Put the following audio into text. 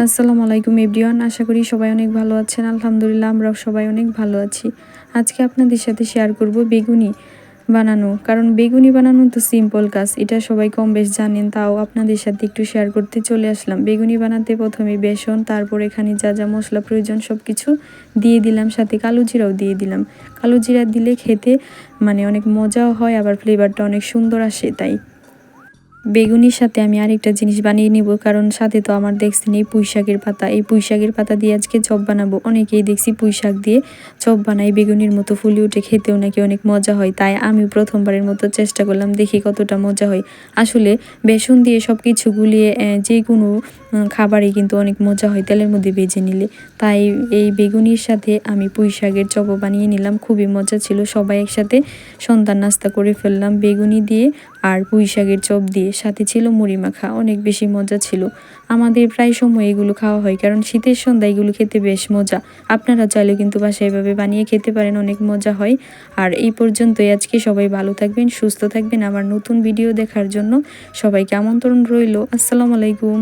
আসসালামু আলাইকুম এভরিওয়ান, আশা করি সবাই অনেক ভালো আছেন। আলহামদুলিল্লাহ আমরাও সবাই অনেক ভালো আছি। আজকে আপনাদের সাথে শেয়ার করব বেগুনি বানানো। কারণ বেগুনি বানানো তো সিম্পল কাজ, এটা সবাই কম বেশ জানেন, তাও আপনাদের সাথে একটু শেয়ার করতে চলে আসলাম। বেগুনি বানাতে প্রথমে বেসন, তারপর এখানে যা যা মশলা প্রয়োজন সব কিছু দিয়ে দিলাম, সাথে কালো জিরাও দিয়ে দিলাম। কালো জিরা দিলে খেতে অনেক মজাও হয়, আবার ফ্লেভারটা অনেক সুন্দর আসে। তাই বেগুনির সাথে আমি আরেকটা জিনিস বানিয়ে নিব, কারণ সাথে তো আমার দেখছেন এই পুঁই শাকের পাতা, এই পুঁই শাকের পাতা দিয়ে আজকে চপ বানাবো। অনেকেই দেখছি পুঁই শাক দিয়ে চপ বানাই, বেগুনির মতো ফুলে উঠে, খেতেও নাকি অনেক মজা হয়। তাই আমি প্রথমবারের মতো চেষ্টা করলাম, দেখি কতটা মজা হয়। আসলে বেসন দিয়ে সব কিছু গুলিয়ে যে কোনো খাবারই কিন্তু অনেক মজা হয় তেলের মধ্যে ভেজে নিলে। তাই এই বেগুনির সাথে আমি পুঁই শাকের চপও বানিয়ে নিলাম, খুবই মজা ছিল। সবাই একসাথে সন্ধ্যার নাস্তা করে ফেললাম বেগুনি দিয়ে আর পুঁই শাকের চপ দিয়ে, সাথে ছিল মুড়ি মাখা, অনেক বেশি মজা ছিল। আমাদের প্রায় সময় এগুলো খাওয়া হয়, কারণ শীতের সন্ধ্যা এগুলো খেতে বেশ মজা। আপনারা চাইলেও কিন্তু বাসায় এভাবে বানিয়ে খেতে পারেন, অনেক মজা হয়। আর এই পর্যন্তই আজকে, সবাই ভালো থাকবেন, সুস্থ থাকবেন। আমার নতুন ভিডিও দেখার জন্য সবাইকে আমন্ত্রণ রইল। আসসালামু আলাইকুম।